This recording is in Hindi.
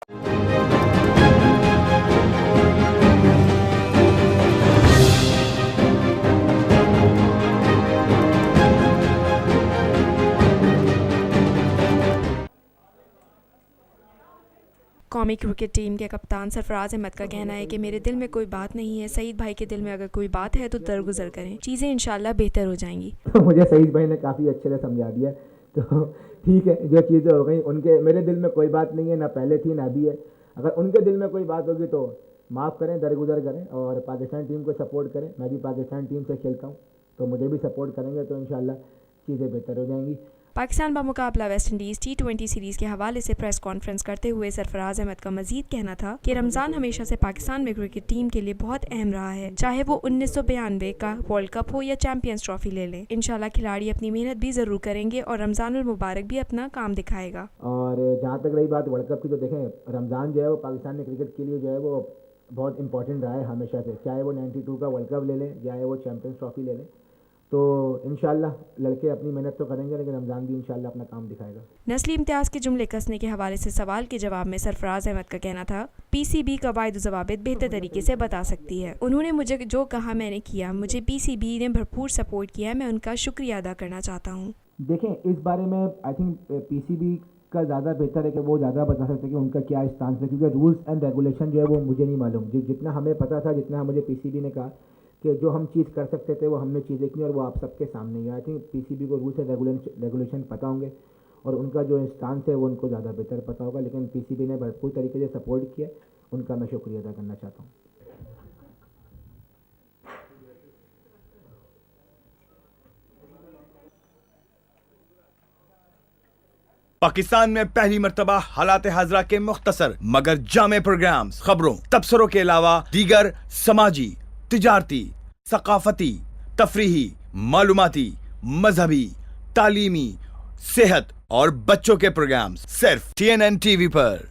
कौमी क्रिकेट टीम के कप्तान सरफराज अहमद का कहना है कि मेरे दिल में कोई बात नहीं है, सईद भाई के दिल में अगर कोई बात है तो दरगुजर करें, चीज़ें इंशाल्लाह बेहतर हो जाएंगी। मुझे सईद भाई ने काफ़ी अच्छे से समझा दिया, तो ठीक है, जो चीज़ें हो गई उनके मेरे दिल में कोई बात नहीं है, ना पहले थी ना अभी है। अगर उनके दिल में कोई बात होगी तो माफ़ करें, दरगुजर करें और पाकिस्तान टीम को सपोर्ट करें। मैं भी पाकिस्तान टीम से खेलता हूँ, तो मुझे भी सपोर्ट करेंगे तो इंशाल्लाह चीज़ें बेहतर हो जाएंगी। पाकिस्तान बामुकाबला वेस्ट इंडीज़ T20 सीरीज़ के हवाले से प्रेस कॉन्फ्रेंस करते हुए सरफराज अहमद का मजीद कहना था कि रमज़ान हमेशा से पाकिस्तान में क्रिकेट टीम के लिए बहुत अहम रहा है, चाहे वो 1992 का वर्ल्ड कप हो या चैंपियंस ट्रॉफी ले लें। इंशाल्लाह खिलाड़ी अपनी मेहनत भी ज़रूर करेंगे और रमज़ानुल मुबारक भी अपना काम दिखाएगा। और जहाँ तक रही बात वर्ल्ड कप की, तो देखें रमज़ान जो है वो पाकिस्तान में क्रिकेट के लिए जो है वो बहुत इंपॉर्टेंट रहा है हमेशा से, चाहे वो 92 का वर्ल्ड कप ले लें, चाहे वो चैंपियंस ट्रॉफी ले लें। तो इंशाल्लाह लड़के अपनी मेहनत तो करेंगे, लेकिन रमज़ान भी इंशाल्लाह अपना काम दिखाएगा। नस्ली इम्तियाज़ के जुमले कसने के हवाले से सवाल के जवाब में सरफराज अहमद का कहना था, PCB कवायद ज़वाबित बेहतर तरीके से बता सकती है। उन्होंने मुझे जो कहा मैंने किया, मुझे PCB ने भरपूर सपोर्ट किया है, मैं उनका शुक्रिया अदा करना चाहता हूँ। देखें इस बारे में आई थिंक PCB का ज़्यादा बेहतर है कि वो ज़्यादा बता सकते हैं कि उनका क्या स्टांस है, क्योंकि रूल्स एंड रेगुलेशन जो है वो मुझे नहीं मालूम। जितना हमें पता था, जितना मुझे PCB ने कहा कि जो हम चीज़ कर सकते थे वो हमने चीज़ें की और वो आप सबके सामने ही। आई थिंक PCB को रूल्स एंड रेगुलेशन पता होंगे और उनका जो स्टांस है वो उनको ज़्यादा बेहतर पता होगा, लेकिन PCB ने भरपूर तरीके से सपोर्ट किया, उनका मैं शुक्रिया अदा करना चाहता हूँ। पाकिस्तान में पहली मर्तबा हालात हाजरा के मुख्तसर मगर जामे प्रोग्राम्स, खबरों, तबसरों के अलावा दीगर समाजी, तिजारती, सकाफती, तफरीही, मालूमाती, मजहबी, तालीमी, सेहत और बच्चों के प्रोग्राम्स सिर्फ TNN TV पर।